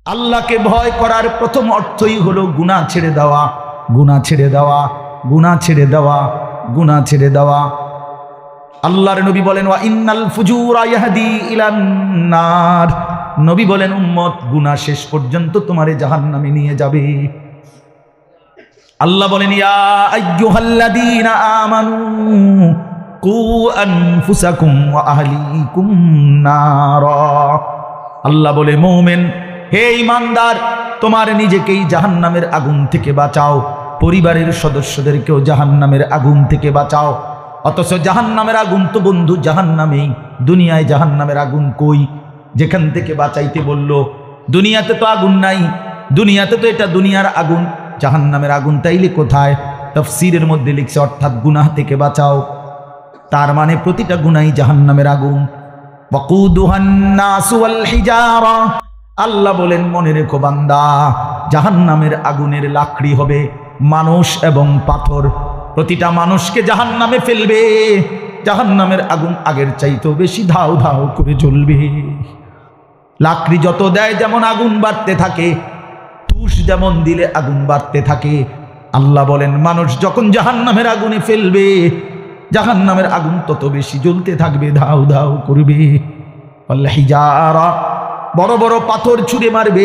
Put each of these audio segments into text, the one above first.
আল্লাহকে ভয় করার প্রথম অর্থই হলো গুনাহ ছেড়ে দেওয়া, গুনাহ ছেড়ে দেওয়া, গুনাহ ছেড়ে দেওয়া, গুনাহ ছেড়ে দেওয়া। আল্লাহর নবী বলেন ওয়া ইন্নাল ফুজুরা ইয়াহদি ইলান নার। নবী বলেন উম্মত, গুনাহ শেষ পর্যন্ত তোমারে জাহান্নামে নিয়ে যাবে। আল্লাহ বলেন ইয়া আইয়ুহাল্লাযীনা আমানু কু আনফুসাকুম ওয়া আহলিকুম নারা। আল্লাহ বলে মুমিন, হে ঈমানদার, তোমার নিজেকেই জাহান্নামের আগুন থেকে বাঁচাও, পরিবারের সদস্যদেরকেও জাহান্নামের আগুন থেকে বাঁচাও। অথচ জাহান্নামের আগুন তো বন্ধু জাহান্নামেই। দুনিয়ায় জাহান্নামের আগুন কই? যেখান থেকে বাঁচাইতে বলল, দুনিয়াতে তো আগুন নাই, দুনিয়াতে তো এটা দুনিয়ার আগুন, জাহান্নামের আগুন তাইলে কোথায়? তাফসীরের মধ্যে লিখছে অর্থাৎ গুনাহ থেকে বাঁচাও, তার মানে প্রতিটা গুনাহই জাহান্নামের আগুন। ওয়াকুদুহান নাস ওয়াল হিজারা। আল্লাহ বলেন মনে রেখো বান্দা, জাহান্নামের আগুনের লাকড়ি হবে মানুষ এবং পাথর। প্রতিটা মানুষকে জাহান্নামে ফেলবে। জাহান্নামের আগুন আগের চাইতেও বেশি ধাও ধাও করে জ্বলবে। লাকড়ি যত দেয় যেমন আগুন বাড়তে থাকে, তুষ যেমন দিলে আগুন বাড়তে থাকে। আল্লাহ বলেন মানুষ যখন জাহান্নামের আগুনে ফেলবে, জাহান্নামের আগুন তত বেশি জ্বলতে থাকবে, ধাও ধাও করবে। ওয়াল হিজারা, বড় বড় পাথর ছুঁড়ে মারবে,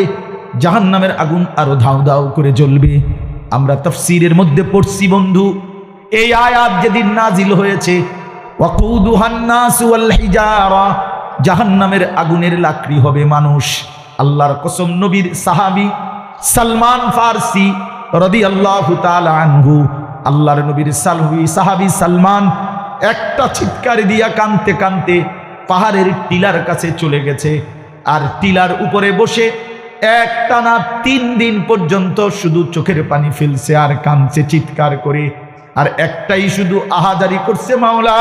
জাহান্নামের আগুন আরো ধাও ধাও করে জ্বলবে। আমরা তাফসীরের মধ্যে পড়ছি বন্ধু, এই আয়াত যেদিন নাজিল হয়েছে, ওয়াকুদুহান নাস ওয়াল হিজারা, জাহান্নামের আগুনের লাকড়ি হবে মানুষ। আল্লাহর কসম, নবীর সাহাবী সালমান ফারসি রাদিয়াল্লাহু তাআলা আনহু, আল্লাহর নবীর সাহাবী সালমান একটা চিৎকার দিয়া কাঁদতে কাঁদতে পাহাড়ের টিলার কাছে চলে গেছে। আর টিলার উপরে বসে একটানা 3 দিন পর্যন্ত শুধু চোখের পানি ফেলছে আর কাঁদছে চিৎকার করে। আর একটাই শুধু আহাজারি করছে, মাওলা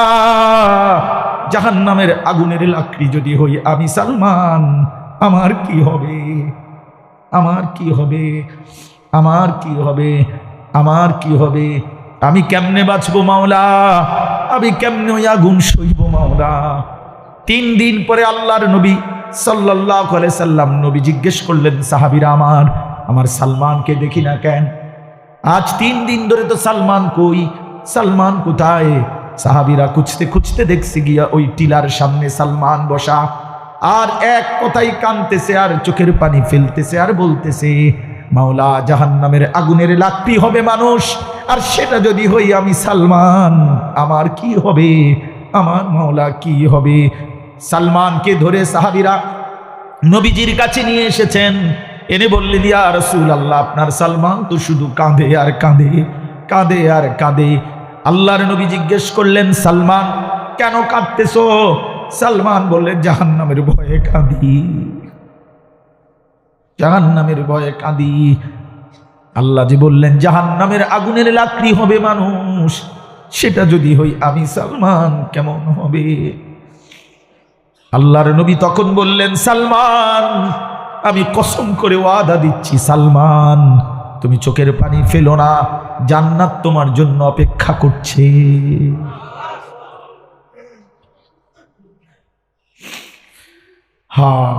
জাহান্নামের আগুনের লাকড়ি যদি হই আমি সালমান, আমার কি হবে? আমার কি হবে? আমার কি হবে? আমার কি হবে? আমি কেমনে বাঁচবো মাওলা? আমি কেমনে ওই আগুন সইব মাওলা? 3 দিন পরে আল্লাহর নবী সাল্লাল্লাহু আলাইহি সাল্লাম নবী জিজ্ঞেস করলেন, সাহাবীরা আমার সালমানকে দেখি না কেন? আজ 3 দিন ধরে তো সালমান কই, সালমান কোথায়? সাহাবীরা খুঁজতে খুঁজতে দেখছে গিয়া ওই টিলার সামনে সালমান বসা, আর এক কথাই কাঁদতেছে আর চোখের পানি ফেলতেছে আর বলতেছে, মাওলা জাহান্নামের আগুনের লাকড়ি হবে মানুষ, আর সেটা যদি হই আমি সালমান, আমার কি হবে? আমার মাওলা কি হবে? সালমানকে ধরে সাহাবীরা নবীজির কাছে নিয়ে এসেছেন, এনে বললেন ইয়া রাসূলুল্লাহ, আপনার সালমান তো শুধু কাঁদে আর কাঁদে, কাঁদে আর কাঁদে। আল্লাহর নবী জিজ্ঞেস করলেন, সালমান কেন কাঁদতেছো? সালমান বললেন, জাহান্নামের ভয়ে কাঁদি, জাহান্নামের ভয়ে কাঁদি। আল্লাহ যে বললেন জাহান্নামের আগুনের লাকড়ি হবে মানুষ, সেটা যদি হই আমি সালমান, কেমন হবে? আল্লাহর নবী তখন বললেন, সালমান আমি কসম করে ওয়াদা দিচ্ছি, সালমান তুমি চোখের পানি ফেলো না, জান্নাত তোমার জন্য অপেক্ষা করছে। হ্যাঁ,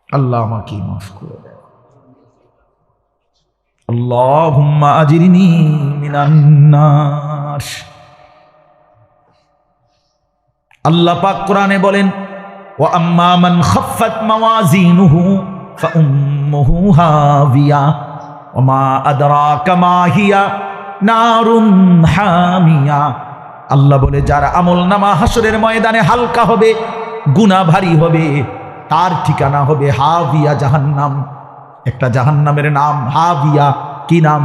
আল্লাহ আমাকে মাফ করে দেয়। আল্লাহুম্মা আজিরনি মিনান নার। আল্লাহ পাক কোরআনে বলেন, ওয়া আম্মা মান খাফফাত মাওয়াজিনুহু ফাউম্মুহু হাবিয়া ওয়া মা আদরাকা মা হিয়া নারুন হামিয়া। আল্লাহ বলে যার আমলনামা হাসরের ময়দানে হালকা হবে, গুনাহ ভারী হবে, তার ঠিকানা হবে হাবিয়া, জাহান্নাম। একটা জাহান্নামের নাম হাবিয়া। কি নাম?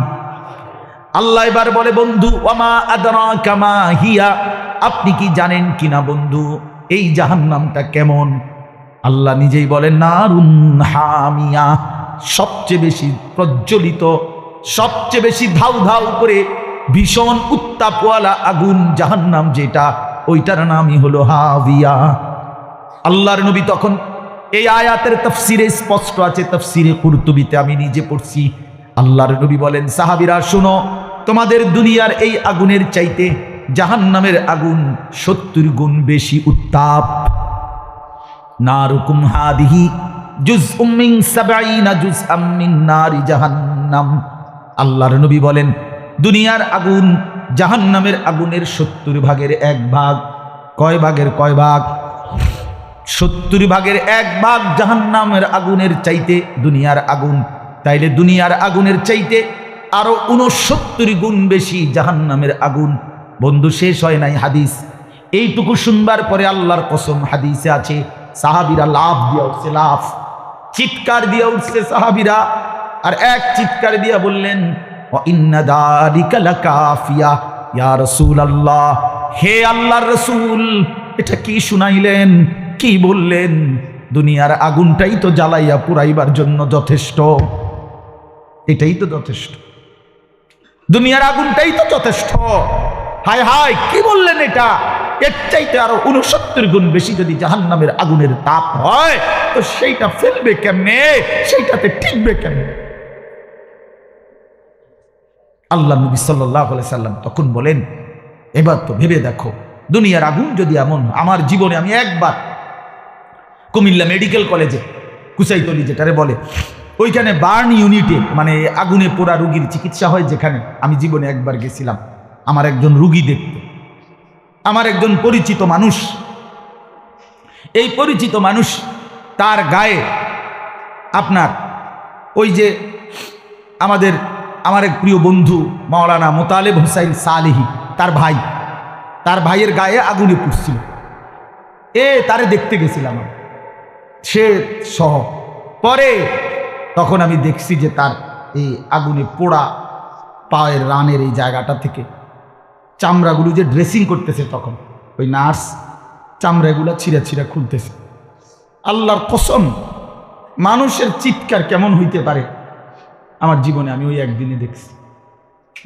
আল্লাহ এবার বলে, বন্ধু ওয়া মা আদরাকা মা হিয়া, আপনি কি জানেন কিনা বন্ধু এই জাহান্নামটা কেমন? আল্লাহ নিজেই বলেন নারুন হামিয়া, সবচেয়ে বেশি প্রজ্বলিত, সবচেয়ে বেশি ধাউ ধাউ করে ভীষণ উত্তাপওয়ালা আগুন জাহান্নাম যেটা, ওইটার নামই হলো হাবিয়া। আল্লাহর নবী তখন, এই আয়াতের তাফসিরে স্পষ্ট আছে, তাফসিরে কুরতুবিতে আমি নিজে পড়ছি। আল্লাহর নবী বলেন, সাহাবীরা শুনো, তোমাদের দুনিয়ার এই আগুনের চাইতে জাহান্নামের আগুন 70 গুণ বেশি উত্তাপ। নারুকুম হাদিহি জুজউম মিন 70 জুজআম মিন নারি জাহান্নাম। আল্লাহর নবী বলেন, দুনিয়ার আগুন জাহান্নামের আগুনের 70 ভাগের 1 ভাগ। কয় ভাগের কয় ভাগ? 70 ভাগের 1 ভাগ জাহান্নামের আগুনের চাইতে দুনিয়ার আগুন। তাইলে দুনিয়ার আগুনের চাইতে আরো 69 গুণ বেশি জাহান্নামের আগুন। বন্ধু, শেষ হয় নাই হাদিস। এইটুকু শুনবার পরে আল্লাহর কসম, হাদিসে আছে সাহাবীরা লাফ দিয়া উঠছে, লাফ, চিৎকার দিয়া উঠছে সাহাবীরা। আর এক চিৎকার দিয়া বললেন, ওয়া ইন্না যালিকা লাকাফিয়া ইয়া রাসূলুল্লাহ, হে আল্লাহর রাসূল, এটা কি শুনাইলেন, কি বললেন? দুনিয়ার আগুনটাই তো জ্বালাইয়া পুরাইবার জন্য যথেষ্ট, এটাই তো যথেষ্ট, দুনিয়ার আগুনটাই তো যথেষ্ট। হায় হায়, কি বললেন এটা? এর চাইতে আরো 69 গুণ বেশি যদি জাহান্নামের আগুনের তাপ হয়, তো সেইটা ফেলবে কেমনে, সেইটাতে টিকবে কেমনে? আল্লাহ নবী সাল্লাল্লাহু আলাইহি সাল্লাম তখন বলেন, এবার তো ভেবে দেখো, দুনিয়ার আগুন যদি এমন, আমার জীবনে আমি একবার কুমিল্লা মেডিকেল কলেজে কুচাইতলি যেটারে বলে, ওইখানে বার্ন ইউনিটে, মানে আগুনে পোড়া রুগীর চিকিৎসা হয় যেখানে, আমি জীবনে একবার গেছিলাম আমার একজন রুগী দেখতে। আমার একজন পরিচিত মানুষ, এই পরিচিত মানুষ, তার গায়ে আপনার ওই যে আমার এক প্রিয় বন্ধু মাওলানা মোতালেব হুসাইন সালেহি, তার ভাইয়ের গায়ে আগুনে পুড়ছিল। তারে দেখতে গেছিলাম সে সহ। পরে তখন আমি দেখছি যে তার এই আগুনে পোড়া পায়ের রানের এই জায়গাটা থেকে চামড়াগুলো যে ড্রেসিং করতেছে, তখন ওই নার্স চামড়াগুলো ছিঁড়া ছিঁড়া খুলতেছে। আল্লাহর কসম, মানুষের চিৎকার কেমন হইতে পারে আমার জীবনে আমি ওই একদিনে দেখছি,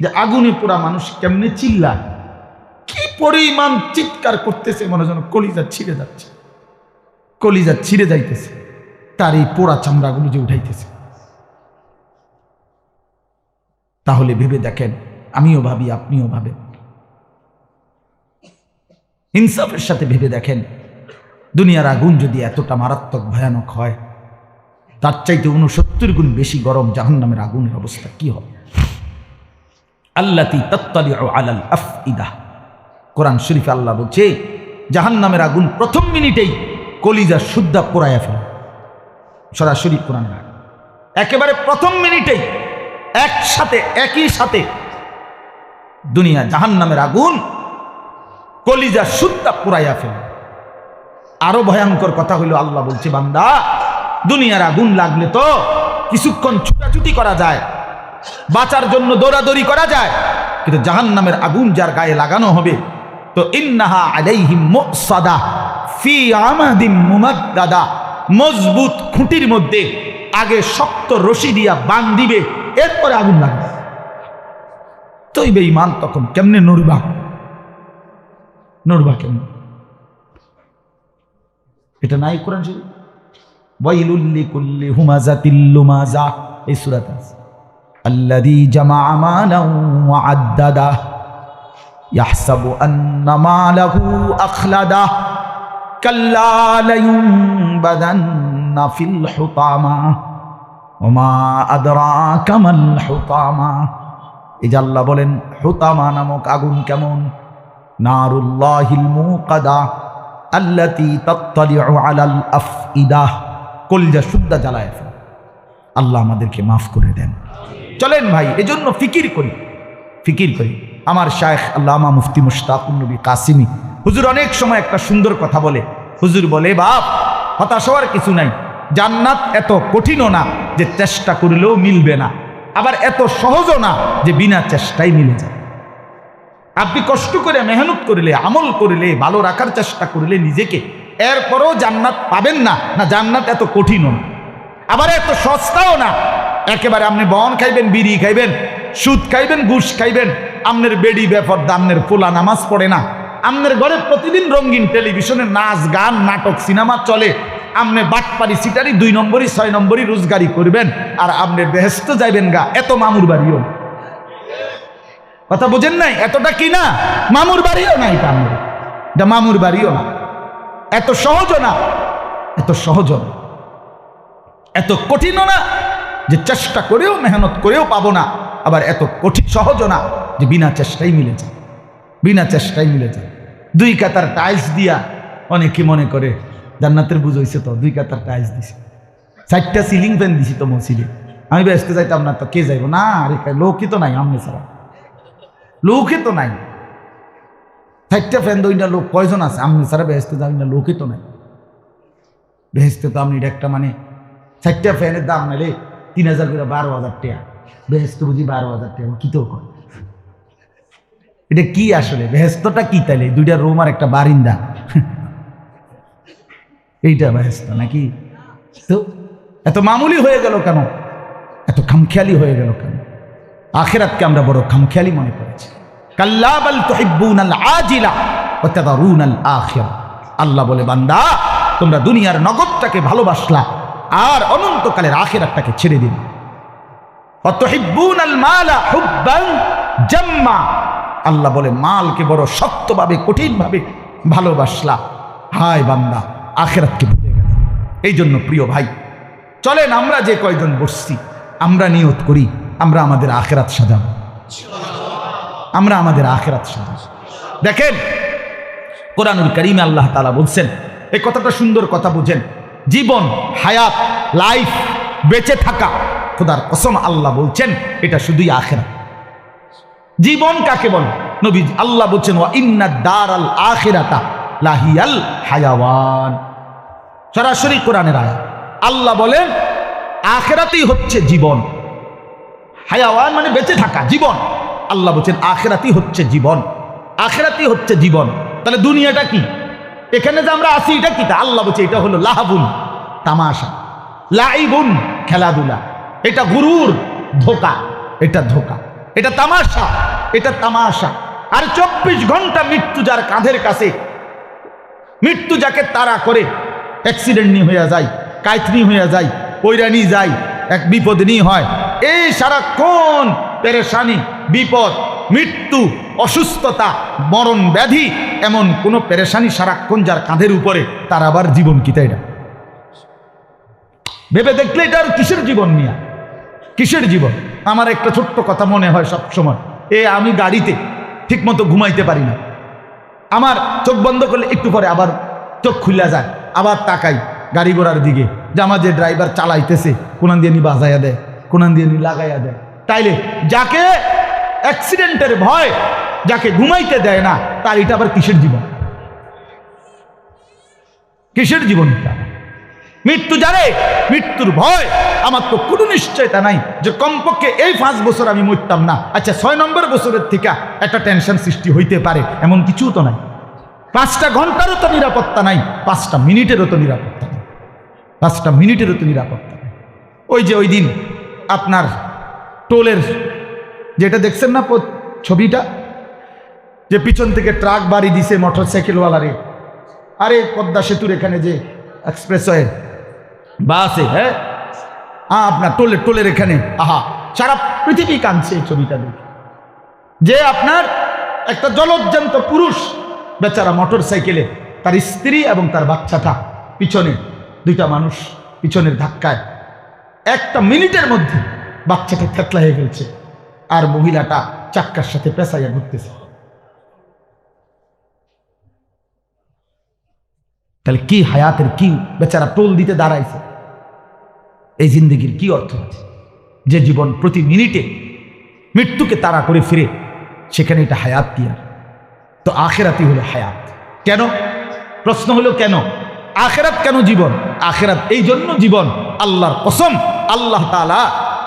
যে আগুনে পোড়া মানুষ কেমনে চিল্লায়, কি পরিমাণ চিৎকার করতেছে, মনে যেন কলিজা ছিঁড়ে যাচ্ছে, কলিজা ছিঁড়ে যাইতেছে, তার এই পোড়া চামড়াগুলো যে উঠাইতেছে। তাহলে ভেবে দেখেন, আমিও ভাবি, আপনিও ভাবেন, ইনসাফের সাথে ভেবে দেখেন, দুনিয়ার আগুন যদি এতটা মারাত্মক ভয়ানক হয়, তার চাইতে 69 গুণ বেশি গরম জাহান্নামের আগুনের অবস্থা কি হবে? আল্লাতী তাত্তালিউ আলাল আফইদা, কোরআন শরীফে আল্লাহ বলছে, জাহান্নামের আগুন প্রথম মিনিটেই কলিজা শুদ্ধা পোড়ায়া ফেলে। সরাসরি কোরআন, একেবারে প্রথম মিনিটেই একই সাথে দুনিয়া জাহান্নামের আগুন কলিজা শুদ্ধা পোড়াইয়া ফেলে। আরো ভয়ঙ্কর কথা হইল, আল্লাহ বলছে, বান্দা, দুনিয়ার আগুন লাগলে তো কিছুক্ষণ ছুটাছুটি করা যায়, বাঁচার জন্য দৌড়াদৌড়ি করা যায়, কিন্তু জাহান্নামের আগুন যার গায়ে লাগানো হবে, তো ইন্নাহা আলাইহিম মুসাদা ফি আমাদিম মুমাদ্দাদা, মজবুত খুঁটির মধ্যে আগে শক্ত রশি দিয়া বাঁধ দিবে, এরপরে আগুন লাগবে। তুই বেঈমান তখন কেমনে নড়বা কেমনে? এটা নাই কোরআন শরীফ? ওয়াইলুল লিকুল্লি হুমাযাতিল লুমাযা, এই সূরাতে আছে, আল্লাযী জামাআ মালান ওয়া আদ্দাদা ইয়াহসাবু আন্না মালাহু আখলাদা কাল্লা লায়ুনবাযান্না ফিল হুতামা ওয়া মা আদরাকা মাল হুতামা। এই যে আল্লাহ বলেন, হুতামা নামক আগুন কেমন? নারুল্লাহিল মুকাদা আল্লাতী তাত্তালিউ আলাল আফইদা, কলিজা শুদ্ধা জ্বালায় ফেলে। আল্লাহ আমাদেরকে মাফ করে দেন। চলেন ভাই, এজন্য ফিকির করি। আমার শায়েখ আল্লামা মুফতি মুশতাকুন নবী কাসিমি হুজুর অনেক সময় একটা সুন্দর কথা বলে। হুজুর বলে, বাপ, হতাশ হওয়ার কিছু নাই, জান্নাত এত কঠিনও না যে চেষ্টা করলেও মিলবে না, আবার এত সহজও না যে বিনা চেষ্টায় মিলে যায়। আপনি কষ্ট করে মেহনত করলে, আমল করলে, ভালো রাখার চেষ্টা করলে নিজেকে, এরপরও জান্নাত পাবেন না। না, জান্নাত এত কঠিনও না, আবার এত সস্তাও না। একেবারে আপনি বন খাইবেন, বিড়ি খাইবেন, সুদ খাইবেন, ঘুষ খাইবেন, আমনের বেডি বেফরদা, আমনের পোলা নামাজ পড়ে না, আমনের ঘরে প্রতিদিন রঙিন টেলিভিশনে নাচ গান নাটক সিনেমা চলে, আমনে বাটপারি সিটারি 2 নম্বরই 6 নম্বরই রোজগারি করবেন, আর আমনের বেহেশত যাইবেন গা, এত মামুর বাড়িও। কথা বুঝেন নাই? এতটা কি না, মামুর বাড়িও না, এটা মামুর বাড়িও না, এত সহজও না। এত সহজও না, এত কঠিনও না যে চেষ্টা করেও মেহনত করেও পাবো না, আবার এত কঠিন সহজও না যে বিনা চেষ্টাই মিলে যায়, বিনা চেষ্টাই মিলে যায়। 2 কাতার টাইলস দিয়া অনেকে মনে করে জান্নাতের বুঝ হইছে, তো 2 কাতার টাইলস দিছে, 4টা সিলিং ফ্যান দিছি তো মসজিদে, আমি ব্যস্ত যাইতাম না, তো কে যাইব না? আরে লোকই তো নাই, আমনে ছাড়া লোকই তো নাই। 4টা ফ্যান 2টা লোক কয়জন আছে? আমনে ছাড়া ব্যস্ত যাই না, লোকই তো নাই। বেহেস্তে তো আপনি একটা মানে 4টা ফ্যানের দাম নাইলে 3000 করে 12,000 টাকা, বেহেস্ত বুঝি 12,000 টাকা কি তো করে? এটা কি আসলে বেহেস্তটা কি? তাইলে 2টা রুম আর একটা বারিন্দা, এইটা বেহেস্ত নাকি? তো এত মামুলি হয়ে গেল কেন? এত খামখেয়ালি হয়ে গেল কেন? আখিরাতকে আমরা বড় খামখেয়ালি মনে করেছি। কাল্লা বাল তুহিব্বুনাল আজিলা ওয়া তাযারুনাল আখিরা। আল্লাহ বলে, বান্দা তোমরা দুনিয়ার নগদটাকে ভালোবাসলা আর অনন্তকালের আখিরাতটাকে ছেড়ে দিলে। ওয়া তুহিব্বুনাল মালা হুব্বান জাম্মা। আল্লাহ বলে, মালকে বড় শক্তভাবে কঠিনভাবে ভালোবাসলা, হায় বান্দা আখিরাতকে ভুলে গেল। এই জন্য প্রিয় ভাই, চলেন আমরা যে কয়জন বসছি আমরা নিয়ত করি আমরা আমাদের আখিরাত সাজাবো, আমরা আমাদের আখিরাত সাজাবো। দেখেন কোরআনুল কারীমে আল্লাহ তাআলা বলছেন, এই কথাটা সুন্দর কথা বুঝেন, জীবন, হায়াত, লাইফ, বেঁচে থাকা, খোদার কসম আল্লাহ বলছেন এটা শুধুই আখিরাত। জীবন কাকে বলে? নবী আল্লাহ বলছেন, ওয়া ইন্নাদ দারাল আখিরাতা লাহিয়াল হায়াওয়ান। সরাসরি কোরআনের আয়াত। আল্লাহ বলেন আখিরাতই হচ্ছে জীবন, হায়াওয়ান মানে বেঁচে থাকা, জীবন। আল্লাহ বলছেন আখিরাতই হচ্ছে জীবন, আখিরাতই হচ্ছে জীবন। তাহলে দুনিয়াটা কি? এখানে যে আমরা আছি এটা কি? তা আল্লাহ বলছে এটা হলো লাহাবুন, তামাশা, লাইবুন, খেলাধুলা, এটা গুরুর, ধোকা, এটা ধোকা, এটা তামাশা, এটা তামাশা। আর 24 ঘন্টা মৃত্যু যার কাঁধের কাছে, মৃত্যু যাকে তাড়া করে, অ্যাক্সিডেন্ট নিয়ে হয়ে যায়, কাইথনি হয়ে যায়, পৈরানি যায়, এক বিপদ নিয়ে হয়, এই সারাক্ষণ পেরেশানি, বিপদ, মৃত্যু, অসুস্থতা, মরণ ব্যাধি, এমন কোন পেরেশানি সারাক্ষণ যার কাঁধের উপরে, তার আবার জীবন কি? তাই না? ভেবে দেখলে এটা আর কিসের জীবন মিয়া? কিসের জীবন? আমার একটা ছোট্ট কথা মনে হয় সব সময়, আমি গাড়িতে ঠিক মতো ঘুমাইতে পারি না, আমার চোখ বন্ধ করলে একটু পরে আবার চোখ খুলে যায়, আবার তাকাই গাড়ি ঘোড়ার দিকে, যে আমার যে ড্রাইভার চালাইতেছে কোনান দিয়ে নি বাজাইয়া দেয়, কোনান দিয়ে নি লাগাইয়া দেয়। তাইলে যাকে অ্যাক্সিডেন্টের ভয়, যাকে ঘুমাইতে দেয় না, তার এটা আবার কিসের জীবন? কিসের জীবনটা? মৃত্যু জানে, মৃত্যুর ভয়। আমার তো কোনো নিশ্চয়তা নাই যে কমপক্ষে এই 5 বছর আমি মরতাম না। আচ্ছা 6 নম্বর বছরের থেকে একটা টেনশন সৃষ্টি হইতে পারে, এমন কিছু তো নাই। 5টা ঘন্টারও তো নিরাপত্তা নাই, 5টা মিনিটেরও তো নিরাপত্তা নেই, 5টা মিনিটেরও তো নিরাপত্তা নেই। ওই যে ওই দিন আপনার টোলের যেটা দেখছেন না ছবিটা, যে পিছন থেকে ট্রাক বাড়ি দিছে মোটরসাইকেলওয়ালারে, আরে পদ্মা সেতুর এখানে যে এক্সপ্রেসওয়ে বাসে, হ্যাঁ আপনার টোলের এখানে, আহা সারা পৃথিবী কাঁদছে এই ছবিটা দেখে, যে আপনার একটা জলজ্জান্ত পুরুষ বেচারা মোটরসাইকেলে, তার স্ত্রী এবং তার বাচ্চাটা পিছনে, 2টা মানুষ পিছনের ধাক্কায় 1টা মিনিটের মধ্যে বাচ্চাটা থেতলা হয়ে গেছে, আর মহিলাটা চাক্কার সাথে পেঁচাইয়া ঘুরতেছে। তাহলে কি হায়াতের, কি বেচারা টোল দিতে দাঁড়াইছে, এই জিন্দেগির কি অর্থ আছে? যে জীবন প্রতি মিনিটে মৃত্যুকে তাড়া করে ফিরে, সেখানে এটা হায়াত কি? আর তো আখিরাতই হলো হায়াত। কেন? প্রশ্ন হলো কেন আখিরাত, কেন জীবন? আখিরাত এই জন্য জীবন, আল্লাহর কসম, আল্লাহ তাআলা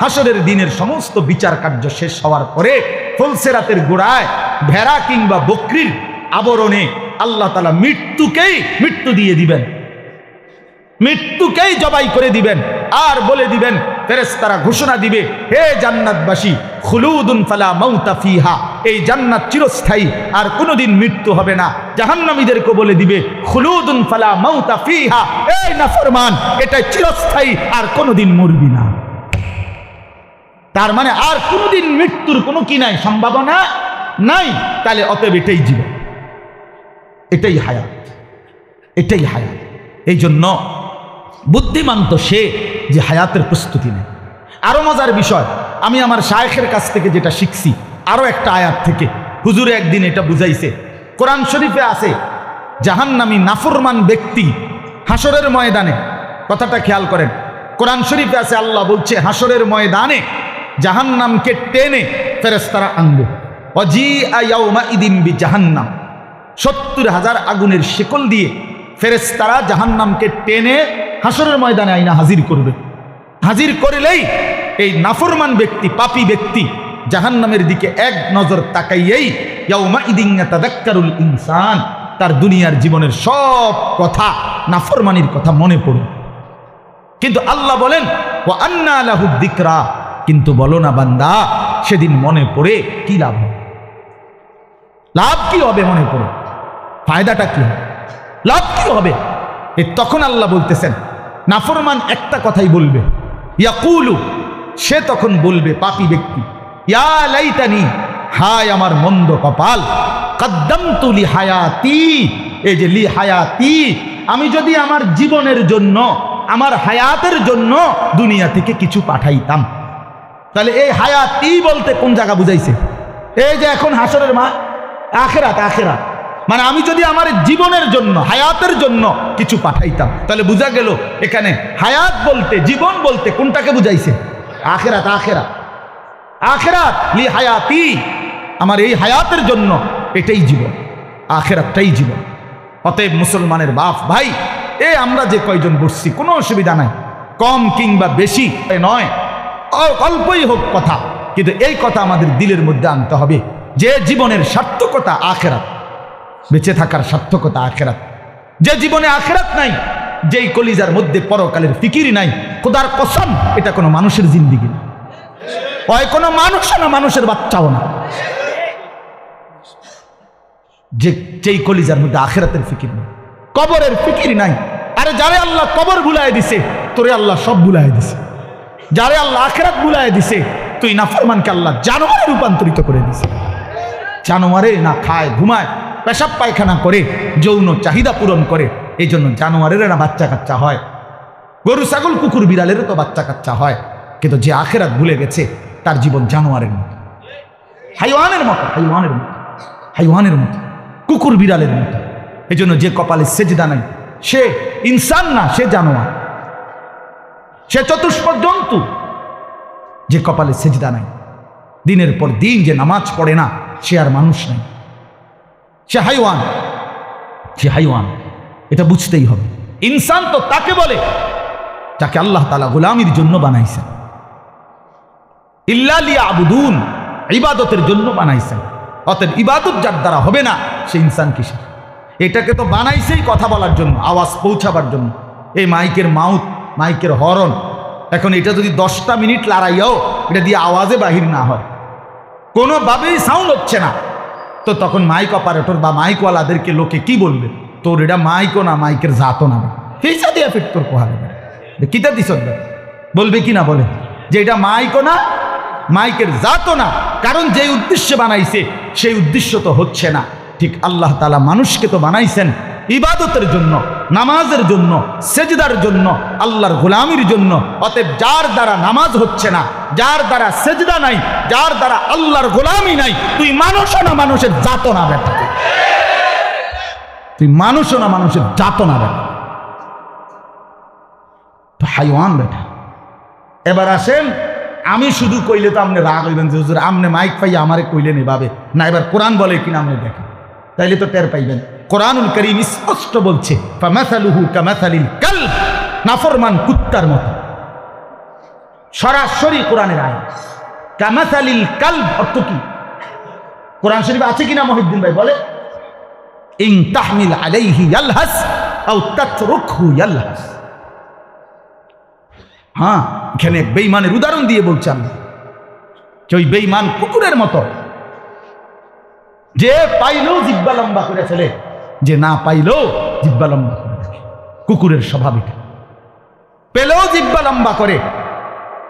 হাসরের দিনের সমস্ত বিচার কার্য শেষ হওয়ার পরে ফুলসিরাতের গোড়ায় ভেড়া কিংবা বকরির আবরণে আল্লাহ তাআলা মৃত্যুকেই মৃত্যু দিয়ে দিবেন, মৃত্যুকেই জবাই করে দিবেন, আর বলে দিবেন, ফেরেশতারা ঘোষণা দিবে, হে জান্নাতবাসী, খুলুদুন ফালা মাউতা ফিহা, এই জান্নাত চিরস্থায়ী, আর কোনোদিন মৃত্যু হবে না। জাহান্নামীদেরকে বলে দিবে, খুলুদুন ফালা মাউতা ফিহা, এই নাফরমান, এটা চিরস্থায়ী, আর কোনোদিন মরবি না। তার মানে আর কোনোদিন মৃত্যুর কোনো কি নাই, সম্ভাবনা নাই। তাহলে অতএব এটাই জীবন, এটাই হায়াত, এটাই হায়াত। এই জন্য বুদ্ধিমান তো সে যে হায়াতের প্রস্তুতি নেয়। আরো মজার বিষয়, আমি আমার শায়েখের কাছ থেকে যেটা শিখছি আরো একটা আয়াত থেকে, হুজুরে একদিন এটা বুঝাইছে। কোরআন শরীফে আছে জাহান্নামী নাফরমান ব্যক্তি হাসরের ময়দানে, কথাটা খেয়াল করেন, কোরআন শরীফে আছে আল্লাহ বলছে হাসরের ময়দানে জাহান্নামকে টেনে ফেরেশতারা আনবে। ওয়াজিআ ইয়াউমাইদিন বিজাহান্নাম, ৭০,০০০ আগুনের শিকল দিয়ে ফেরেশতারা জাহান্নামকে টেনে হাসরের ময়দানে আইনা হাজির করবে। হাজির করিলেই এই নাফরমান ব্যক্তি, পাপী ব্যক্তি জাহান্নামের দিকে এক নজর তাকাইয়েই ইয়াউমাইদিন ইয়াতাযাক্কারুল ইনসান, তার দুনিয়ার জীবনের সব কথা, নাফরমানির কথা মনে পড়বে। কিন্তু আল্লাহ বলেন ওয়া আন্না লাহু যিকরা, কিন্তু বলো না বান্দা সেদিন মনে পড়ে কি লাভ হবে? লাভ কি হবে মনে পড়ে? ফায়দাটা কি হবে? লাভ কি হবে? তখন আল্লাহ বলতেছেন নাফরমান একটা কথাই বলবে, ইয়াকুলু, সে তখন বলবে, পাপী ব্যক্তি, ইয়া লাইতানি, হায় আমার মন্দ কপাল, কদ্দামতু লি হায়াতি, এই যে লি হায়াতি, আমি যদি আমার জীবনের জন্য, আমার হায়াতের জন্য দুনিয়া থেকে কিছু পাঠাইতাম। তাহলে এই হায়াতি বলতে কোন জায়গা বুঝাইছে? এই যে এখন হাসরের আখিরাত, আখিরাত মানে আমি যদি আমার জীবনের জন্য, হায়াতের জন্য কিছু পাঠাইতাম, তাহলে বোঝা গেল এখানে হায়াত বলতে, জীবন বলতে কোনটাকে বুঝাইছে? আখিরাত, আখিরাত, আখিরাত লি হায়াতি, আমার এই হায়াতের জন্য এটাই জীবন, আখিরাতটাই জীবন। অতএব মুসলমানের বাপ ভাই, আমরা যে কয়জন বসছি কোনো অসুবিধা নাই, কম কিংবা বেশি নয়, অল্পই হোক কথা, কিন্তু এই কথা আমাদের দিলের মধ্যে আনতে হবে যে জীবনের সার্থকতা আখিরাত, বেঁচে থাকার সার্থকতা আখিরাত। যে জীবনে আখিরাত নাই, যেই কলিজার মধ্যে পরকালের ফিকির নাই, খোদার কসম এটা কোনো মানুষের জিন্দেগি না, হয় কোনো মানুষ না, মানুষের বাচ্চাও না। যেই কলিজার মধ্যে আখিরাতের ফিকির নেই, কবরের ফিকির নাই। আরে যারে আল্লাহ কবর ভুলাই দিছে, তোরে আল্লাহ সব ভুলাই দিছে। যারে আল্লাহ আখিরাত ভুলাই দিছে, তুই নাফরমানকে আল্লাহ জানোয়ারে রূপান্তরিত করে দিছে। জানোয়ারে না খায়, ঘুমায়, পেশাব পায়খানা করে, যৌন চাহিদা পূরণ করে, এই জন্য জানোয়ারের না বাচ্চা কাচ্চা হয়, গরু ছাগল কুকুর বিড়ালেরও তো বাচ্চা কাচ্চা হয়। কিন্তু যে আখিরাত ভুলে গেছে তার জীবন জানোয়ারের মতো, হাইওয়ানের মতো, হাইওয়ানের মতো, হাইওয়ানের মতো, কুকুর বিড়ালের মতো। এই জন্য যে কপালে সেজদা নাই সে ইনসান না, সে জানোয়ার, সে চতুষ্পদ জন্তু। যে কপালে সেজদা নাই, দিনের পর দিন যে নামাজ পড়ে না, সে আর মানুষ নাই, সে হাইওয়ান, সে হাইওয়ান। এটা বুঝতেই হবে। ইনসান তো তাকে বলে যাকে আল্লাহ তাআলা গোলামির জন্য বানাইছেন, ইল্লা লিয়াবুদুন, ইবাদতের জন্য বানাইছেন। অতএব ইবাদত যার দ্বারা হবে না, সে ইনসান কিসের? এটাকে তো বানাইছেই কথা বলার জন্য, আওয়াজ পৌঁছাবার জন্য। এই মাইকের মাউথ, মাইকের হরন, এখন এটা যদি 10টা মিনিট লড়াইয়াও এটা দিয়ে আওয়াজে বাহির না হয়, কোনোভাবেই সাউন্ড হচ্ছে না, তো তখন মাইক অপারেটর বা মাইকওয়ালাদেরকে লোকে কি বলবে? তোর এটা মাইকও না, মাইকের জাতও না, ফেসা দিয়ে ফিট তোর কোহা দেবে, কিতা দিস বলবে কি না? বলে যে এটা মাইকও না, মাইকের জাতও না, কারণ যে উদ্দেশ্যে বানাইছে সেই উদ্দেশ্য তো হচ্ছে না। ঠিক আল্লাহ তাআলা মানুষকে তো বানাইছেন ইবাদতের জন্য, নামাজের জন্য, সেজদার জন্য, আল্লাহর গোলামির জন্য। অতএব যার দ্বারা নামাজ হচ্ছে না, যার দ্বারা সেজদা নাই, যার দ্বারা আল্লাহর গোলামি নাই, তুই মানুষও না, মানুষের জাতও না বেটা, তুই মানুষও না, মানুষের জাতও না বেটা, তো হাইওয়ান বেটা। এবার আসেন, আমি শুধু কইলে তো আপনি রাগ হইবেন যে হুজুর আপনি মাইক পাইয়া আমারে কইলেন এভাবে না, এবার কোরআন বলে কিনা আপনি দেখেন, তাইলে তো টের পাইবেন। কোরআনুল কারীম স্পষ্ট বলছে ফামাসালুহু কামাসালিল কালব, নাফরমান কুত্তার মতো। সরাসরি কোরআনের আয়াত। কামাসালিল কালব অর্থ কি? কোরআন শরীফে আছে কিনা মহিউদ্দিন ভাই বলে? ইন তাহমিল আলাইহি ইয়ালহাস আও তাতরুকহু ইয়ালহাস। হ্যাঁ, এখানে এক বেঈমানের উদাহরণ দিয়ে বলছে আল্লাহ, যে ওই বেঈমান কুকুরের মতো, যে পাইলেও জিহ্বা লম্বা করে ফেলে, যে না পাইলেও জিহ্বা লম্বা করে রাখে। কুকুরের স্বাভাবিক, পেলেও জিহ্বা লম্বা করে,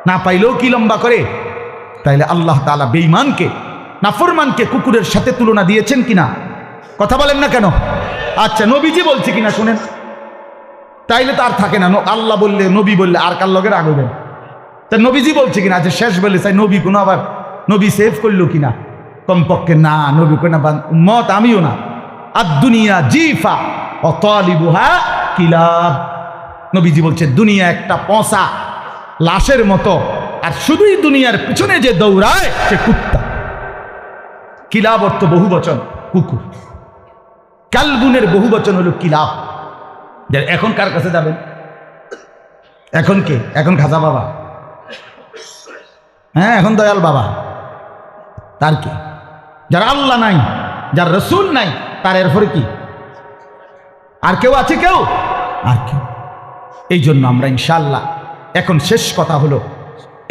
না পাইলেও কি লম্বা করে? তাইলে আল্লাহ তাআলা বেঈমানকে, নাফরমানকে কুকুরের সাথে তুলনা দিয়েছেন কিনা? কথা বলেন না কেন? আচ্ছা, নবীজি বলছে কিনা শুনেন। তাইলে তো আর থাকে না, আল্লাহ বললে নবী বললে আর কার লগের আগবেন। তা নবীজি বলছে কিনা যে শেষ বলে চাই নবী কোনো আবার নবী সেভ করলো কিনা, কমপক্ষে না নবী কোনা উম্মত আমিও না। আর দুনিয়া জিফা অতালিবুহা কিলাব, নবীজি বলছে দুনিয়া একটা পচা লাশের মতো, আর শুধুই দুনিয়ার পিছনে যে দৌড়ায় সে কুত্তা। কিলাব অর্থ বহু বচন কুকুর, কালবুনের বহু বচন হলো কিলাব। এখন কার কাছে যাবেন? এখন কে? এখন খাজা বাবা, হ্যাঁ এখন দয়াল বাবা, তার কি? যার আল্লাহ নাই, যার রসুল নাই, তার এরপরে কি আর কেউ আছে? কেউ আর কেউ। এই জন্য আমরা ইনশাআল্লাহ এখন শেষ কথা হলো,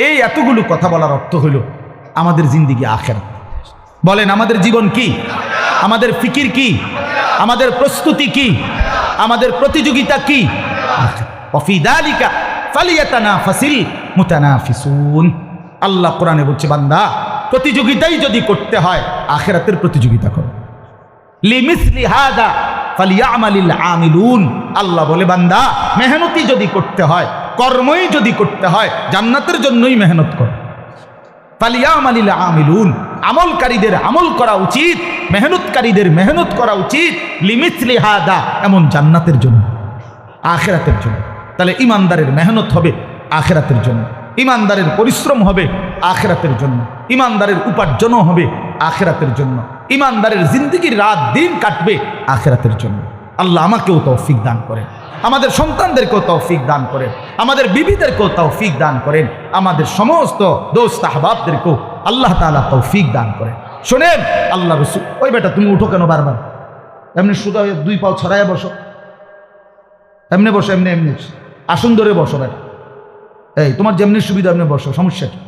এই এতগুলো কথা বলার অর্থ হলো আমাদের জিন্দিগি আখিরাত। বলেন আমাদের জীবন কি, আমাদের ফিকির কি, আমাদের প্রস্তুতি কি, আমাদের প্রতিযোগিতা কি? ওয়াফি যালিকা ফালিয়াতানাফাসিল মুতানাফিসুন। আল্লাহ কোরআনে বলছে বান্দা প্রতিযোগিতাই যদি করতে হয় আখিরাতের প্রতিযোগিতা করো। লিমিসলি হাদা ফালিয়ামালিল আমিলুন। আল্লাহ বলে বান্দা মেহনতি যদি করতে হয়, কর্মই যদি করতে হয়, জান্নাতের জন্যই মেহনত করো। ফালিয়ামালিল আমিলুন, আমলকারীদের আমল করা উচিত, মেহনতকারীদের মেহনত করা উচিত। লিমিসলি হাদা, এমন জান্নাতের জন্য, আখিরাতের জন্য। তাহলে ইমানদারের মেহনত হবে আখিরাতের জন্য, ইমানদারের পরিশ্রম হবে আখিরাতের জন্য, ইমানদারের উপার্জনও হবে আখিরাতের জন্য, ইমানদারের জিন্দেগির রাত দিন কাটবে আখিরাতের জন্য। আল্লাহ আমাকেও তৌফিক দান করেন, আমাদের সন্তানদেরকেও তৌফিক দান করেন, আমাদের বিবিদেরকেও তৌফিক দান করেন, আমাদের সমস্ত দোস্ত আহবাবদেরকেও আল্লাহ তাআলা তৌফিক দান করেন। শোনেন আল্লাহ রসুল, ওই বেটা তুমি উঠো কেন বারবার? এমনি শুধু দুই পাও ছড়াইয়া বসো, এমনি বসো, এমনি এমনি আসুন ধরে বসো বেটা, এই তোমার যেমনি সুবিধা এমনি বসো, সমস্যা কি?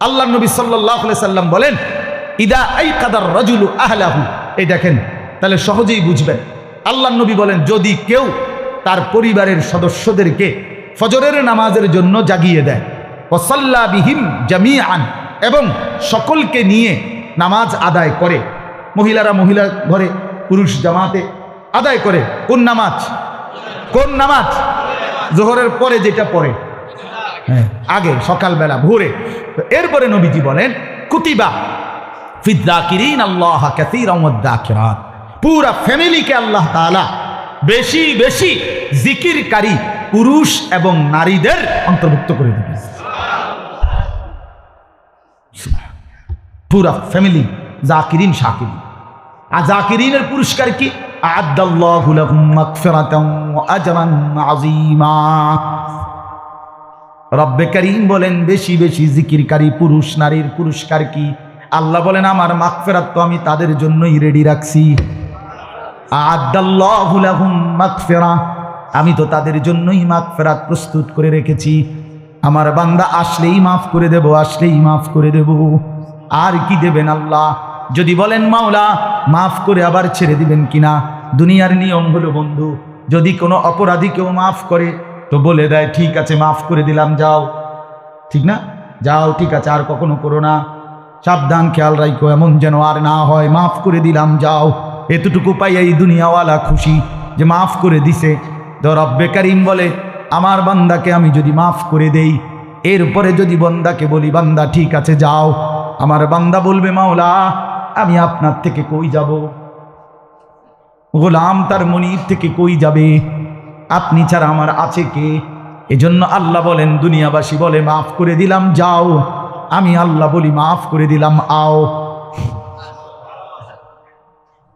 আল্লাহ নবী সাল্লাল্লাহু আলাইহি সাল্লাম বলেন ইদা আইকাদার রাজুলু আহলাহু। এই দেখেন তাহলে সহজেই বুঝবেন। আল্লাহ নবী বলেন যদি কেউ তার পরিবারের সদস্যদেরকে ফজরের নামাজের জন্য জাগিয়ে দেয়, ওয়াসাল্লা বিহিম জামিআন, এবং সকলকে নিয়ে নামাজ আদায় করে, মহিলারা মহিলা ঘরে, পুরুষ জামাতে আদায় করে। কোন নামাজ? কোন নামাজ? জোহরের পরে যেটা পড়ে, হ্যাঁ আগে সকালবেলা ভোরে। এরপরে নবীজি বলেন কুতিবা ফিদ্দাকিরিন আল্লাহ কাসীরান ওয়াদ-দাকিরাত, পুরা ফ্যামিলিকে আল্লাহ তাআলা বেশি বেশি জিকিরকারী পুরুষ এবং নারীদের অন্তর্ভুক্ত করে দিবেন। পুরা ফ্যামিলি জাকিরিন শাকিরিন। আর জাকিরিনের পুরস্কার কি? আ'আদ্দাল্লাহু লাহুম মাগফিরাতান ওয়া আজরান আযীমা। রব্বে কারীম বলেন বেশি বেশি জিকিরকারী পুরুষ নারীর পুরস্কার কি? আল্লাহ বলেন আমার মাগফিরাত তো আমি তাদের জন্যই রেডি রাখছি। আ'আদ্দাল্লাহু লাহুম মাগফিরা, আমি তো তাদের জন্যই মাগফিরাত প্রস্তুত করে রেখেছি। আমার বান্দা আসলেই মাফ করে দেব, আসলেই মাফ করে দেব। আর কি দেবেন আল্লাহ? যদি বলেন মাওলা মাফ করে আবার ছেড়ে দিবেন কিনা? দুনিয়ার নিয়ম হলো বন্ধু, যদি কোনো অপরাধী কেউ মাফ করে তো বলে দেয় ঠিক আছে মাফ করে দিলাম, যাও, ঠিক না? যাও, ঠিক আছে, আর কখনো করো না, সাবধান, খেয়াল রাখো, এমন যেন আর না হয়, মাফ করে দিলাম, যাও। এতটুকু পাই এই দুনিয়াওয়ালা খুশি যে মাফ করে দিছে। তো রব্বে কারীম বলে আমার বান্দাকে আমি যদি মাফ করে দেই, এরপরে যদি বান্দাকে বলি বান্দা ঠিক আছে যাও, আমার বান্দা বলবে মাওলা আমি আপনার থেকে কই যাব? গোলাম তার মনির থেকে কই যাবে? আপনি ছাড়া আমার আছে কে? এজন্য আল্লাহ বলেন দুনিয়াবাসী বলে মাফ করে দিলাম যাও, আমি আল্লাহ বলি মাফ করে দিলাম আও,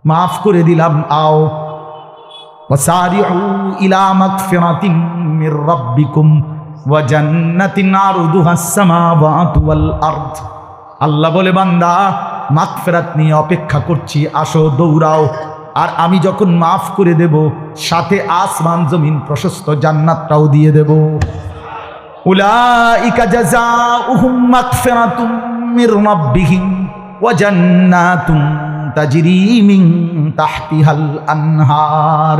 মাফ করে দিলাম আও। ওয়াসারিউ ইলা মাগফিরাতিন মির রাব্বিকুম ওয়া জান্নাতিন আরদুহাস সামাওয়াতু ওয়াল আরদ। আল্লাহ বলে বান্দা মাগফিরাত নিয়ে অপেক্ষা করছি, আসো দৌড়াও। আর আমি যখন মাফ করে দেব সাথে আসমান জমিন প্রশস্ত জান্নাতটাও দিয়ে দেব। উলাইকা জাযাউহুম মাগফিরাতুম মির রাব্বিহিম ওয়া জান্নাতুন তাজরি মিন তাহতিহাল আনহার।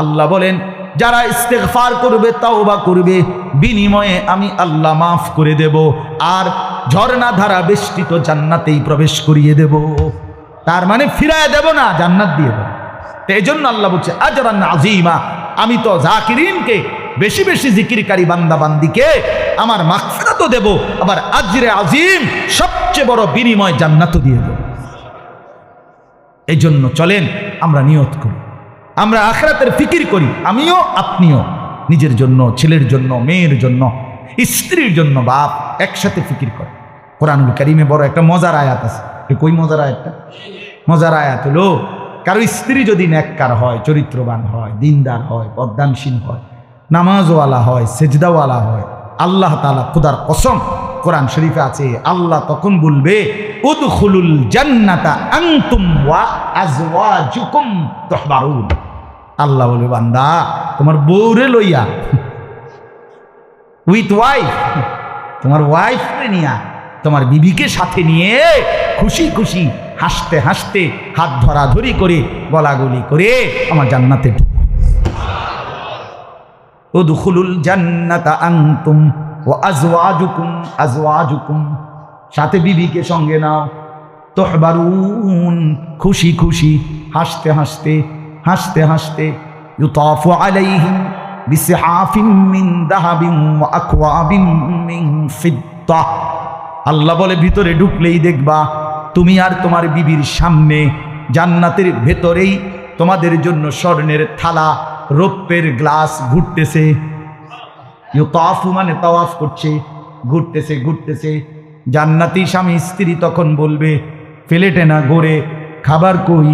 আল্লাহ বলেন যারা ইস্তেগফার করবে, তাওবা করবে, বিনিময়ে আমি আল্লাহ মাফ করে দেব আর ঝর্ণা ধারা বেষ্টিত জান্নাতেই প্রবেশ করিয়ে দেব। তার মানে ফিরায় দেব না, জান্নাত দিয়ে দেব। এই জন্য আল্লাহ বলছে আজরান আযীমা, আমি তো জাকিরিনকে বেশি বেশি জিকিরকারী বান্দা বান্দিকে আমার মাগফিরাতও দেব, আবার আজরে আজিম সবচেয়ে বড় বিনিময় জান্নাতও দিয়ে দেব। এই জন্য চলেন আমরা নিয়ত করি, আমরা আখিরাতের ফিকির করি, আমিও আপনিও, নিজের জন্য, ছেলের জন্য, মেয়ের জন্য, স্ত্রীর জন্য, বাপ একসাথে ফিকির করে। কোরআনুল কারীমে বড় একটা মজার আয়াত আছে। কই মজার আয়াতটা? মজার আয়াত হলো, কারো স্ত্রী যদি নেককার হয়, চরিত্রবান হয়, দিনদার হয়, পর্দানশীল হয়, নামাজওয়ালা হয়, সেজদাওয়ালা হয়, আল্লাহ তাআলা খোদার কসম কোরআন শরীফে আছে, আল্লাহ তখন বলবে উদখুলুল জান্নাতা আনতুম ওয়া আজওয়াজুকুম তুহবারুন। আল্লাহ বলবে বান্দা তোমার বউরে লইয়া, উইথ ওয়াইফ, তোমার ওয়াইফকে নিয়া, তোমার বিবিকে সাথে নিয়ে খুশি খুশি হাসতে হাসতে হাত ধরাধরি করে গলাগলি করে আমার জান্নাতে উদখুলুল জান্নাতা আনতুম ওয়া আজওয়াজুকুম, সাথে বিবিকে সঙ্গে নাও, তুহবারুন, খুশি খুশি হাসতে হাসতে হাসতে হাসতে, ইউতাফু আলাইহিম বিসিহাফিন মিন যাহাবিন ওয়া আকওয়াবিন মিন ফিদ্দা। আল্লাহ বলে ভিতরে ঢুকলেই দেখবা তুমি আর তোমার বিবির সামনে জান্নাতের ভেতরেই তোমাদের জন্য স্বর্ণের থালা, রৌপ্যের গ্লাস ঘুরতেছে। ইউতাফু মানে তাওয়াফ করছে, ঘুরতেছে ঘুরতেছে। জান্নাতি স্বামী স্ত্রী তখন বলবে প্লেটে না ঘোরে, খাবার কই,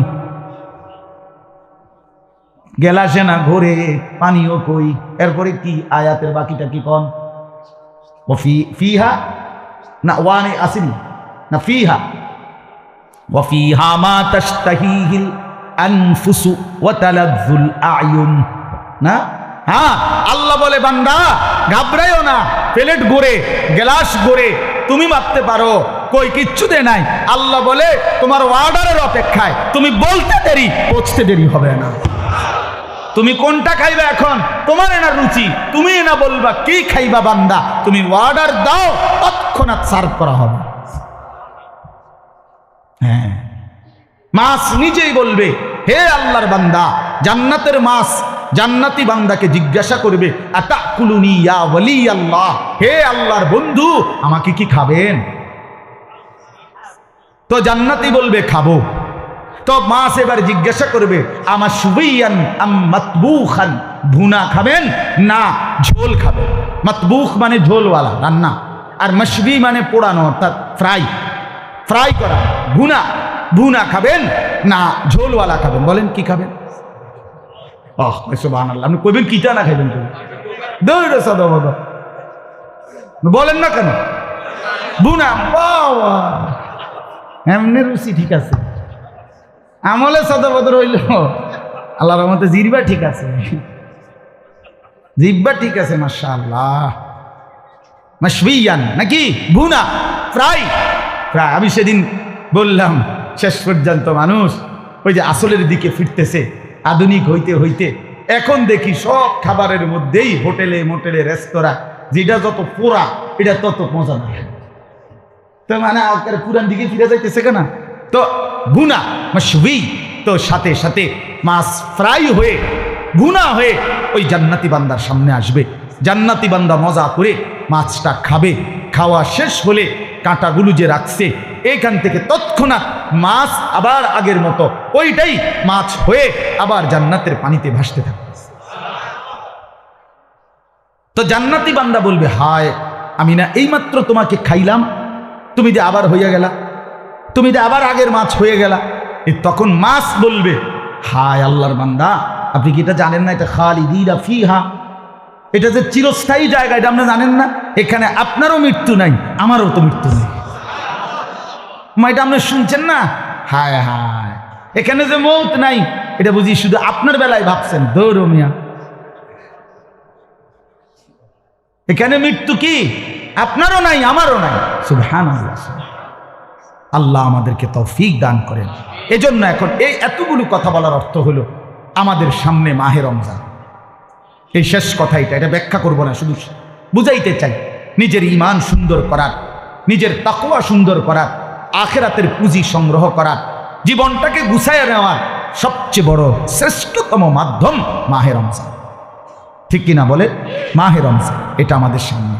গেলাসে না ঘোরে, পানিও কই। এরপরে কি আয়াতের বাকিটা কি কন? ফিহা না ওয়ানে আসেনি না, ফিহা ওয়া ফিহা মা তাশতাহিহিল আনফুসু ওয়া তালাযুল আয়ুন। না, হ্যাঁ, আল্লাহ বলে বান্দা ঘাবড়াইও না, প্লেট ঘোরে, গ্লাস ঘোরে, তুমি মাপতে পারো, কই কিচ্ছু দে নাই। আল্লাহ বলে তোমার অর্ডারের অপেক্ষায়, তুমি বলতে দেরি, পৌঁছতে দেরি হবে না। তুমি কোনটা খাইবা এখন তোমার এনা রুচি, তুমি এনা বলবা কি খাইবা বান্দা, তুমি অর্ডার দাও, তৎক্ষণাৎ সার্ভ করা হবে। হ্যাঁ, মাছ নিজেই বলবে হে আল্লাহর বান্দা, জান্নাতের মাছ জান্নাতি বান্দাকে জিজ্ঞাসা করবে আতাকুলুনি ইয়া ওয়ালি আল্লাহ, হে আল্লাহর বন্ধু আমাকে কি খাবেন? তো জান্নাতি বলবে খাবো। তো মাছ এবার জিজ্ঞাসা করবে আমার সুবিয়ান আম মাতবুখান, ভুনা খাবেন না ঝোল খাবেন? মাতবুখ মানে ঝোলওয়ালা রান্না, আর মশবি মানে পোড়ানো, অর্থাৎ ফ্রাই, ফ্রাই করা। ভুনা, ভুনা খাবেন না ঝোলওয়ালা খাবেন? বলেন কি খাবেন? সুবহানাল্লাহ, আপনি কইবেন কিটা না খাইবেন? দৌড়ে সদবদ বলেন না কেন? ভুনা। বাবা এমনি রুচি ঠিক আছে, আমলে সদবদর হইল, আল্লাহর রহমতে জিহ্বা ঠিক আছে, জিহ্বা ঠিক আছে, মাশাআল্লাহ। মাশবিয়ান নাকি ভুনা, ফ্রাই, ফ্রাই। আমি সেদিন বললাম শেষ পর্যন্ত মানুষ ওই যে আসলের দিকে ফিরতেছে, আধুনিক হইতে হইতে এখন দেখি সব খাবারের মধ্যেই হোটেলে মোটেলে রেস্তোরাঁ, যেটা যত পোড়া এটা তত মজা না। তো মানে পুরান দিকে ফিরে যাইতেছে কেনা? তো ভুনা মাশবি, তো সাথে সাথে মাছ ফ্রাই হয়ে ভুনা হয়ে ওই জান্নাতি বান্দার সামনে আসবে। জান্নাতি বান্দা মজা করে মাছটা খাবে। খাওয়া শেষ হলে কাঁটাগুলো যে রাখছে এখান থেকে তৎক্ষণাৎ মাছ আবার আগের মতো ওইটাই মাছ হয়ে আবার জান্নাতের পানিতে ভাসতে থাকবে। তো জান্নাতি বান্দা বলবে হায়, আমি না এইমাত্র তোমাকে খাইলাম, তুমি যে আবার হইয়া গেলা, তুমি যে আবার আগের মাছ হয়ে গেলা। তখন মাছ বলবে হায় আল্লাহর বান্দা, আপনি কি এটা জানেন না? এটা খালিদিনা ফিহা, এটা যে চিরস্থায়ী জায়গা, এটা আপনি জানেন না? এখানে আপনারও মৃত্যু নাই, আমারও তো মৃত্যু নেই। এটা আপনি শুনছেন না? হায় হায়, এখানে যে মৌত নাই এটা বুঝি শুধু আপনার বেলায় ভাবছেন। দৌড় মিয়া, এখানে মৃত্যু কি আপনারও নাই আমারও নাই। সুবহানাল্লাহ, আল্লাহ আমাদেরকে তৌফিক দান করেন। এজন্য এখন এই এতগুলো কথা বলার অর্থ হলো আমাদের সামনে মাহে রমজান। এই শেষ কথা এটা ব্যাখ্যা করব না, শুধু বুঝাইতে চাই নিজের ঈমান সুন্দর করার, নিজের তাকওয়া সুন্দর করার, আখিরাতের পুঁজি সংগ্রহ করার, জীবনটাকে গুছাইয়া নেওয়ার সবচেয়ে বড় শ্রেষ্ঠতম মাধ্যম মাহে রমজান। ঠিক কিনা বলে? মাহে রমজান এটা আমাদের সামনে,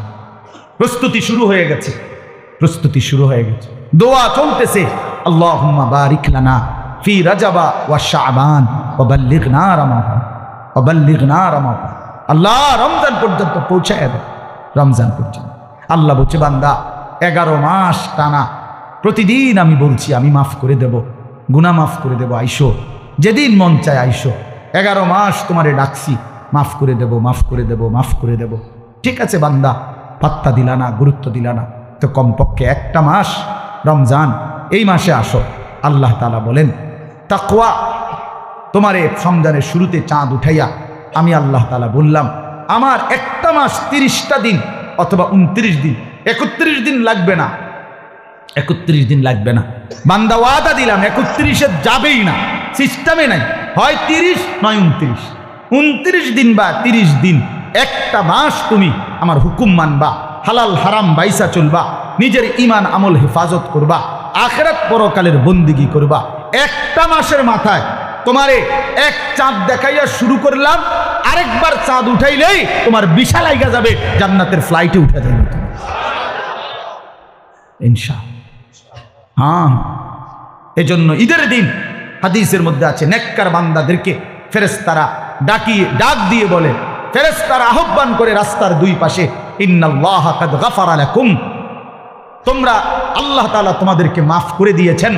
প্রস্তুতি শুরু হয়ে গেছে, প্রস্তুতি শুরু হয়ে গেছে, দোয়া চলতেছে। আল্লাহুম্মা বারিক লানা ফি রাজাবা ওয়া শাবান ওয়া বাল্লিগনা রমাদান ওয়া বাল্লিগনা রমাদান। আল্লাহ রমজান পর্যন্ত পৌঁছায় দেয়, রমজান পর্যন্ত। আল্লাহ বলছে, বান্দা 11 মাস টানা প্রতিদিন আমি বলছি আমি মাফ করে দেব, গুনাহ মাফ করে দেব, আইসো যেদিন মন চায় আইসো। 11 মাস তোমারে ডাকছি, মাফ করে দেব, মাফ করে দেব, মাফ করে দেব। ঠিক আছে বান্দা, পাত্তা দিলা না, গুরুত্ব দিলা না, তো কমপক্ষে একটা মাস রমজান এই মাসে আসো। আল্লাহ তাআলা বলেন, তাকওয়া তোমারে রমজানের শুরুতে চাঁদ উঠাইয়া আমি আল্লাহ তাআলা বললাম, আমার একটা মাস 30টা দিন অথবা 29 দিন, 31 দিন লাগবে না, 31 দিন লাগবে না। বান্দা ওয়াদা দিলাম 31-এ যাবেই না, সিস্টেমে নাই, হয় 30 নয় 29, 29 দিন বা 30 দিন, একটা মাস তুমি আমার হুকুম মানবা, হালাল হারাম বাইসা চলবা, নিজের ঈমান আমল হেফাজত করবা, আখিরাত পরকালের বন্দিগি করবা। একটা মাসের মাথায় তোমারে এক চাঁদ দেখাইয়া শুরু করলাম, আরেকবার চাঁদ উঠাইলেই তোমার বিশাল আইগা যাবে, জান্নাতের ফ্লাইটে উঠে যাবে ইনশাআল্লাহ। হ্যাঁ, এজন্য ঈদের দিন হাদিসের মধ্যে আছে, নেককার বান্দাদেরকে ফেরেশতারা ডাক দিয়ে বলে, ফেরেশতারা আহ্বান করে রাস্তার দুই পাশে, ইন্নাল্লাহা কাদ গাফারা লাকুম, তোমরা আল্লাহ তাআলা তোমাদেরকে মাফ করে দিয়েছেন,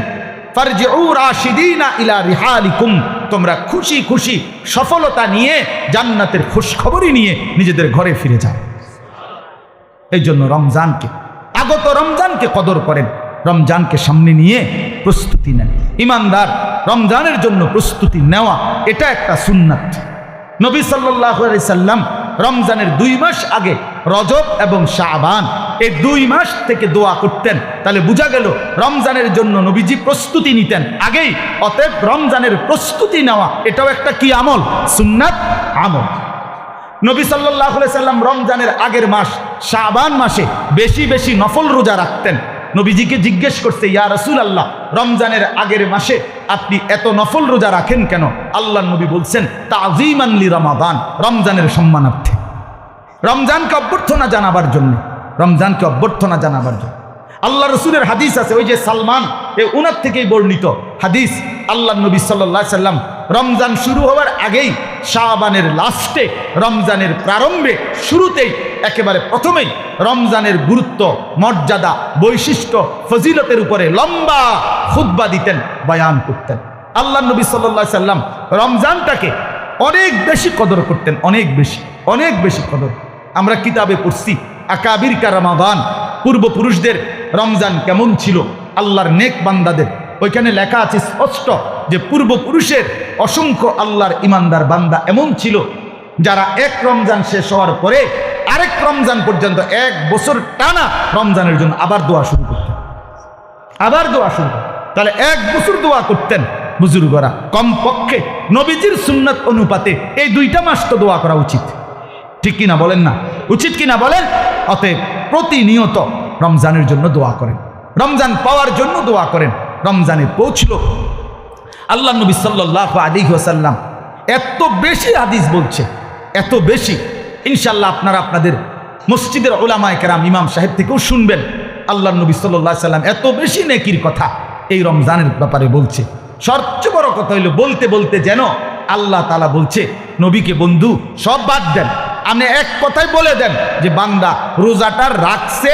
ফারজিউ রাশিদিনা ইলা রিহালিকুম, তোমরা খুশি খুশি সফলতা নিয়ে জান্নাতের খুশখবরি নিয়ে নিজেদের ঘরে ফিরে যাও। এই জন্য রমজানকে, আগত রমজানকে কদর করেন, রমজানকে সামনে নিয়ে প্রস্তুতি নেন। ইমানদার রমজানের জন্য প্রস্তুতি নেওয়া এটা একটা সুন্নাত। নবী সাল্লাল্লাহু আলাইহি সাল্লাম রমজানের 2 মাস আগে, রজব এবং শাবান, এই 2 মাস থেকে দোয়া করতেন। তাহলে বোঝা গেল রমজানের জন্য নবীজি প্রস্তুতি নিতেন আগেই। অতএব রমজানের প্রস্তুতি নেওয়া এটাও একটা কি আমল? সুন্নাত আমল। নবী সাল্লাল্লাহু আলাইহি সাল্লাম রমজানের আগের মাস শাবান মাসে বেশি বেশি নফল রোজা রাখতেন। নবীজিকে জিজ্ঞেস করছে, ইয়া রাসূলুল্লাহ, রমজানের আগের মাসে আপনি এত নফল রোজা রাখেন কেন? আল্লাহর নবী বলছেন, তাযীমান লি রমাদান, রমজানের সম্মানার্থে, রমজানকে অভ্যর্থনা জানাবার জন্য, রমজানকে অভ্যর্থনা জানাবার জন্য। আল্লাহ রসুলের হাদিস আছে, ওই যে সালমান, উনার থেকেই বর্ণিত হাদিস, আল্লাহ নবী সাল্লাল্লাহু আলাইহি সাল্লাম রমজান শুরু হওয়ার আগেই, শাবানের লাস্টে, রমজানের প্রারম্ভে, শুরুতেই, একেবারে প্রথমেই রমজানের গুরুত্ব, মর্যাদা, বৈশিষ্ট্য, ফজিলতের উপরে লম্বা খুতবা দিতেন, বয়ান করতেন। আল্লাহ নবী সাল্লাল্লাহু আলাইহি সাল্লাম রমজানটাকে অনেক বেশি কদর করতেন, অনেক বেশি, অনেক বেশি কদর। আমরা কিতাবে পড়ছি, আকাবির কা রমাদান, পূর্বপুরুষদের রমজান কেমন ছিল, আল্লাহর নেক বান্দাদের, ওইখানে লেখা আছে স্পষ্ট যে পূর্বপুরুষের অসংখ্য আল্লাহর ইমানদার বান্দা এমন ছিল যারা এক রমজান শেষ হওয়ার পরে আরেক রমজান পর্যন্ত 1 বছর টানা রমজানের জন্য আবার দোয়া শুরু করতেন, আবার দোয়া শুরু করতেন। তাহলে 1 বছর দোয়া করতেন বুজুর্গরা। কমপক্ষে নবীজির সুন্নাত অনুপাতে এই 2টা মাস তো দোয়া করা উচিত, ঠিক কিনা বলেন না? উচিত কিনা বলেন? অতএব প্রতিনিয়ত রমজানের জন্য দোয়া করেন, রমজান পাওয়ার জন্য দোয়া করেন। রমজানে পৌঁছলো, আল্লাহ নবী সাল্লাল্লাহু আলাইহি ওয়াসাল্লাম এত বেশি হাদিস বলছে, এত বেশি, ইনশাআল্লাহ আপনারা আপনাদের মসজিদের উলামায়ে কেরাম, ইমাম সাহেব থেকেও শুনবেন। আল্লাহ নবী সাল্লাল্লাহু আলাইহি ওয়াসাল্লাম এত বেশি নেকির কথা এই রমজানের ব্যাপারে বলছে। সবচেয়ে বড় কথা হইল, বলতে বলতে যেন আল্লাহ তাআলা বলছে নবীকে, বন্ধু সব বাদ দেন, আপনি এক কথাই বলে দেন যে বান্দা রোজাটা রাখছে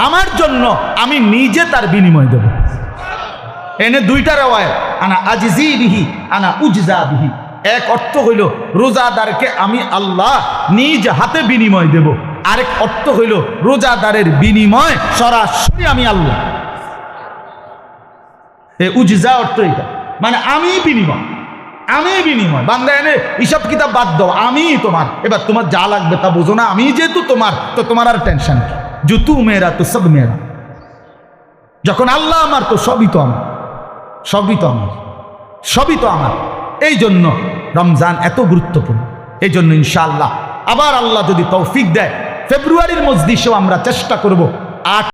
আমার জন্য, আমি নিজে তার বিনিময় দেব। এনে 2টা রাওয়ায়াত, আনা আজিজি বিহি আনা উজজা বিহি। এক অর্থ হইল রোজাদারকে আমি আল্লাহ নিজ হাতে বিনিময় দেব, আরেক অর্থ হইল রোজাদারের বিনিময় সরাসরি আমি আল্লাহ। উজজা অর্থ এটা, মানে আমি বিনিময়, আমি বিনিময়। বান্দা এনে হিসাব কিতাব বাদ দাও, আমি তোমার, এবার তোমার যা লাগবে তা বোঝো না, আমি যেহেতু তোমার, তো তোমার আর টেনশন কি? जो तू मेरा तो सब मेरा, যখন আল্লাহ আমার তো সবই তো আমার, সবই তো আমার, সবই তো আমার। এই জন্য রমজান এত গুরুত্বপূর্ণ। এই জন্য ইনশাআল্লাহ আবার আল্লাহ যদি তৌফিক দেয়, ফেব্রুয়ারির মজলিসেও আমরা চেষ্টা করব 8